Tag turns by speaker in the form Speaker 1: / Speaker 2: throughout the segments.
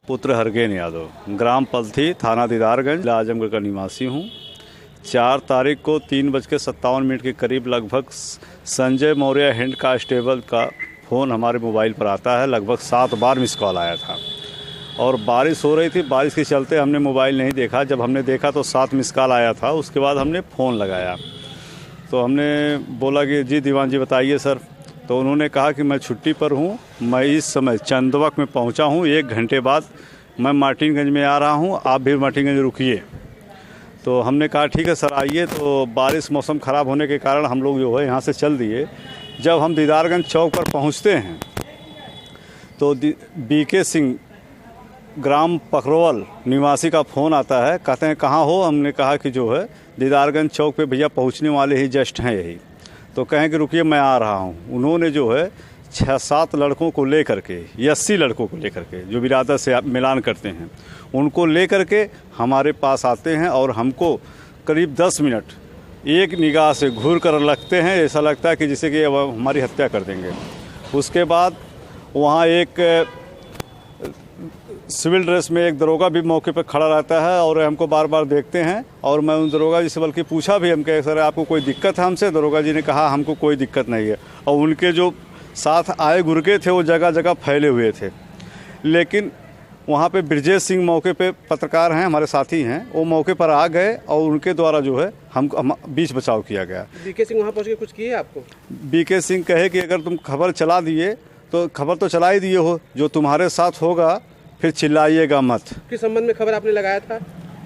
Speaker 1: पुत्र हरगेन यादव, ग्राम पलथी, थाना दीदारगंज, आजमगढ़ का निवासी हूँ। 4 तारीख को 3:57 के करीब लगभग संजय मौर्य हेड कांस्टेबल का फ़ोन हमारे मोबाइल पर आता है। लगभग 7 बार मिस कॉल आया था और बारिश हो रही थी। बारिश के चलते हमने मोबाइल नहीं देखा। जब हमने देखा तो 7 मिस कॉल आया था। उसके बाद हमने फ़ोन लगाया तो हमने बोला कि जी दीवान जी बताइए सर। तो उन्होंने कहा कि मैं छुट्टी पर हूँ, मैं इस समय चंदवक में पहुँचा हूँ, 1 घंटे बाद मैं मार्टिनगंज में आ रहा हूँ, आप भी मार्टिनगंज रुकिए। तो हमने कहा ठीक है सर आइए। तो बारिश मौसम ख़राब होने के कारण हम लोग जो है यहाँ से चल दिए। जब हम दीदारगंज चौक पर पहुँचते हैं तो बीके सिंह ग्राम पखरौल निवासी का फ़ोन आता है। कहते हैं कहाँ हो? हमने कहा कि जो है दीदारगंज चौक पे भैया पहुँचने वाले ही जस्ट हैं यही। तो कहें कि रुकिए मैं आ रहा हूँ। उन्होंने जो है 6-7 लड़कों को लेकर के, 80 लड़कों को लेकर के जो बिरादर से मिलान करते हैं, उनको लेकर के हमारे पास आते हैं और हमको करीब 10 मिनट एक निगाह से घूर कर लगते हैं। ऐसा लगता है कि जैसे कि अब हमारी हत्या कर देंगे। उसके बाद वहाँ एक सिविल ड्रेस में एक दरोगा भी मौके पर खड़ा रहता है और हमको बार बार देखते हैं। और मैं उन दरोगा जी से बल्कि पूछा भी, हम कहे सर आपको कोई दिक्कत है हमसे? दरोगा जी ने कहा हमको कोई दिक्कत नहीं है। और उनके जो साथ आए गुर्गे थे वो जगह जगह फैले हुए थे। लेकिन वहाँ पे ब्रजेश सिंह मौके पे पत्रकार हैं, हमारे साथी हैं, वो मौके पर आ गए और उनके द्वारा जो है हम बीच बचाव किया गया।
Speaker 2: बीके सिंह वहाँ पहुँच के कुछ किए आपको?
Speaker 1: बीके सिंह कहे कि अगर तुम खबर चला दिए तो खबर तो चला ही दिए हो, जो तुम्हारे साथ होगा फिर चिल्लाइएगा मत।
Speaker 2: किस संबंध में खबर आपने लगाया था?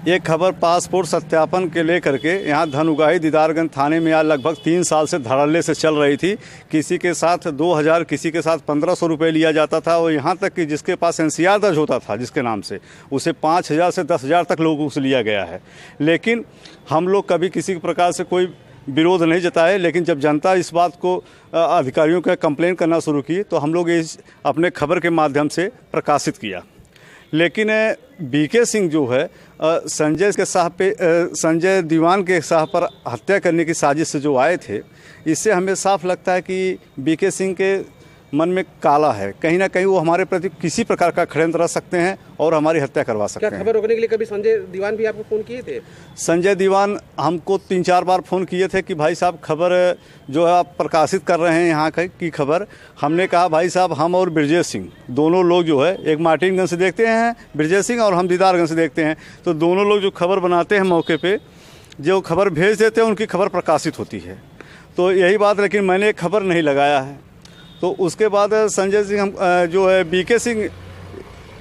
Speaker 1: ये खबर पासपोर्ट सत्यापन के लेकर के यहाँ धनुगाही दीदारगंज थाने में आज लगभग 3 साल से धड़ल्ले से चल रही थी। किसी के साथ 2000, किसी के साथ 1500 रुपये लिया जाता था और यहाँ तक कि जिसके पास एनसीआर दर्ज होता था जिसके नाम से, उसे 5000 से 10,000 तक लोगों से लिया गया है। लेकिन हम लोग कभी किसी प्रकार से कोई विरोध नहीं जताए। लेकिन जब जनता इस बात को अधिकारियों का कंप्लेन करना शुरू की तो हम लोग इस अपने खबर के माध्यम से प्रकाशित किया। लेकिन बीके सिंह जो है संजय दीवान के साह पर हत्या करने की साजिश से जो आए थे, इससे हमें साफ लगता है कि बीके सिंह के मन में काला है। कहीं ना कहीं वो हमारे प्रति किसी प्रकार का षड्यंत्र रच सकते हैं और हमारी हत्या करवा सकते हैं।
Speaker 2: क्या खबर रोकने के लिए कभी संजय दीवान भी आपको फ़ोन किए थे?
Speaker 1: संजय दीवान हमको 3-4 बार फ़ोन किए थे कि भाई साहब खबर जो है आप प्रकाशित कर रहे हैं यहाँ की खबर। हमने कहा भाई साहब हम और ब्रजेश सिंह दोनों लोग जो है एक मार्टिनगंज से देखते हैं ब्रजेश सिंह और हम दीदारगंज से देखते हैं। तो दोनों लोग जो खबर बनाते हैं मौके पर, जो खबर भेज देते हैं उनकी खबर प्रकाशित होती है। तो यही बात, लेकिन मैंने खबर नहीं लगाया है। तो उसके बाद संजय सिंह जो है बीके सिंह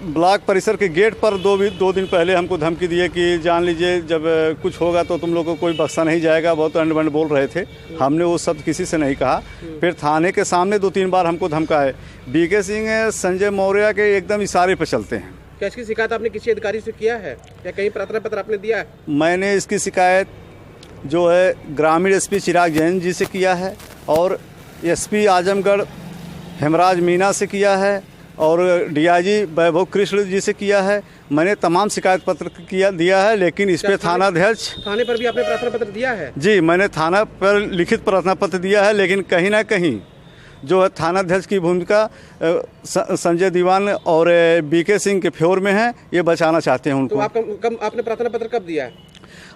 Speaker 1: ब्लॉक परिसर के गेट पर 2 दिन पहले हमको धमकी दिए कि जान लीजिए जब कुछ होगा तो तुम लोग को कोई बख्शा नहीं जाएगा। बहुत अंड बोल रहे थे। हमने वो शब्द किसी से नहीं कहा। फिर थाने के सामने 2-3 बार हमको धमकाए। बीके सिंह संजय मौर्य के एकदम इशारे पर चलते हैं।
Speaker 2: क्या इसकी शिकायत आपने किसी अधिकारी से किया है या कहीं प्रार्थना पत्र आपने दिया है?
Speaker 1: मैंने इसकी शिकायत जो है ग्रामीण एसपी चिराग जैन जी से किया है और एसपी आजमगढ़ हेमराज मीना से किया है और डीआईजी वैभव कृष्ण जी से किया है। मैंने तमाम शिकायत पत्र दिया है। लेकिन इस पे थानाध्यक्ष
Speaker 2: थाने पर भी आपने प्रार्थना पत्र दिया है?
Speaker 1: जी, मैंने थाना पर लिखित प्रार्थना पत्र दिया है। लेकिन कहीं ना कहीं जो है थानाध्यक्ष की भूमिका संजय दीवान और बीके सिंह के फेवर में है, ये बचाना चाहते हैं उनको।
Speaker 2: तो आपने प्रार्थना पत्र कब दिया है?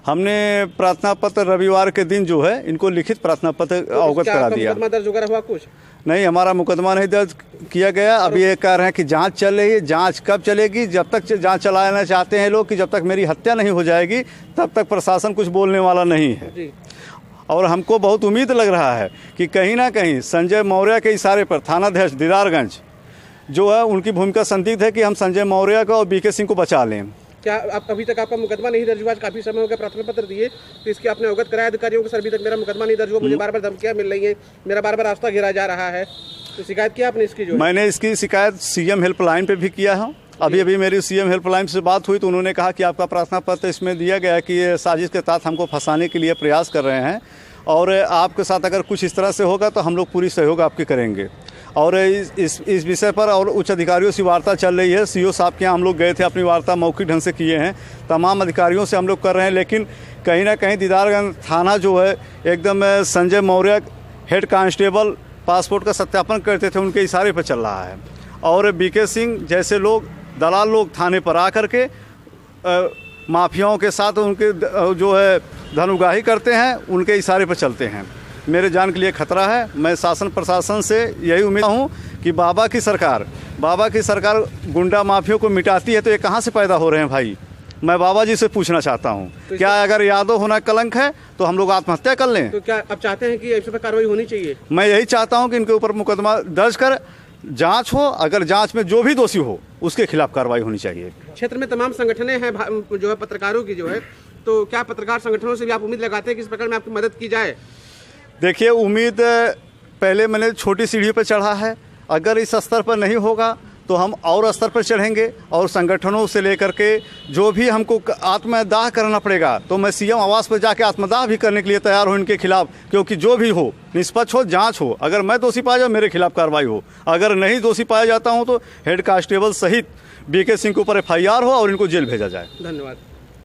Speaker 1: हमने प्रार्थना पत्र रविवार के दिन जो है इनको लिखित प्रार्थना पत्र अवगत करा दिया।
Speaker 2: मुकदमा दर्ज वगैरह हुआ कुछ?
Speaker 1: नहीं, हमारा मुकदमा नहीं दर्ज किया गया। अभी ये कह रहे हैं कि जांच चल रही है। जांच कब चलेगी? जब तक जांच चलाना चाहते हैं लोग कि जब तक मेरी हत्या नहीं हो जाएगी तब तक प्रशासन कुछ बोलने वाला नहीं है जी। और हमको बहुत उम्मीद लग रहा है कि कहीं ना कहीं संजय मौर्य के इशारे पर थानाध्यक्ष दीदारगंज जो है उनकी भूमिका संदिग्ध है कि हम संजय मौर्य को और बीके सिंह को बचा लें।
Speaker 2: क्या आप अभी तक आपका मुकदमा नहीं दर्ज हुआ? काफ़ी समय हो गया प्रार्थना पत्र दिए, तो इसके आपने अवगत कराया अधिकारियों को? सर अभी तक मेरा मुकदमा नहीं दर्ज हुआ, मुझे बार बार धमकियां मिल रही हैं, मेरा बार बार रास्ता घेरा जा रहा है। तो शिकायत किया आपने इसकी? जो
Speaker 1: मैंने इसकी शिकायत सीएम हेल्पलाइन पे भी किया है। अभी मेरी सीएम हेल्पलाइन से बात हुई तो उन्होंने कहा कि आपका प्रार्थना पत्र इसमें दिया गया है कि ये साजिश के तहत हमको फंसाने के लिए प्रयास कर रहे हैं और आपके साथ अगर कुछ इस तरह से होगा तो हम लोग पूरी सहयोग आपके करेंगे। और इस विषय पर और उच्च अधिकारियों से वार्ता चल रही है। सीओ साहब के यहाँ हम लोग गए थे, अपनी वार्ता मौखिक ढंग से किए हैं। तमाम अधिकारियों से हम लोग कर रहे हैं। लेकिन कहीं ना कहीं दीदारगंज थाना जो है एकदम Sanjay Maurya head constable passport का सत्यापन करते थे उनके इशारे पर चल रहा है। और बीके सिंह जैसे लोग दलाल लोग थाने पर आकर के माफियाओं के साथ उनके जो है धन उगाही करते हैं, उनके इशारे पर चलते हैं। मेरे जान के लिए खतरा है। मैं शासन प्रशासन से यही उम्मीद हूँ कि बाबा की सरकार गुंडा माफियों को मिटाती है तो ये कहाँ से पैदा हो रहे हैं भाई? मैं बाबा जी से पूछना चाहता हूँ,
Speaker 2: तो
Speaker 1: क्या अगर यादव होना कलंक है तो हम लोग आत्महत्या कर लें?
Speaker 2: तो क्या आप चाहते हैं कि इस पर कार्रवाई होनी चाहिए?
Speaker 1: मैं यही चाहता हूँ कि इनके ऊपर मुकदमा दर्ज कर जांच हो, अगर जांच में जो भी दोषी हो उसके खिलाफ कार्रवाई होनी चाहिए।
Speaker 2: क्षेत्र में तमाम संगठनें हैं जो है पत्रकारों की जो है, तो क्या पत्रकार संगठनों से भी आप उम्मीद लगाते हैं कि इस प्रकार में आपकी मदद की जाए?
Speaker 1: देखिए, उम्मीद पहले मैंने छोटी सीढ़ी पर चढ़ा है, अगर इस स्तर पर नहीं होगा तो हम और स्तर पर चढ़ेंगे और संगठनों से लेकर के जो भी हमको आत्मदाह करना पड़ेगा तो मैं सीएम आवास पर जाके आत्मदाह भी करने के लिए तैयार हूँ इनके खिलाफ, क्योंकि जो भी हो निष्पक्ष हो, जांच हो। अगर मैं दोषी पाया जाऊँ मेरे खिलाफ कार्रवाई हो, अगर नहीं दोषी पाया जाता हूँ तो हेड कांस्टेबल सहित बीके सिंह के ऊपर FIR हो और इनको जेल भेजा जाए।
Speaker 2: धन्यवाद।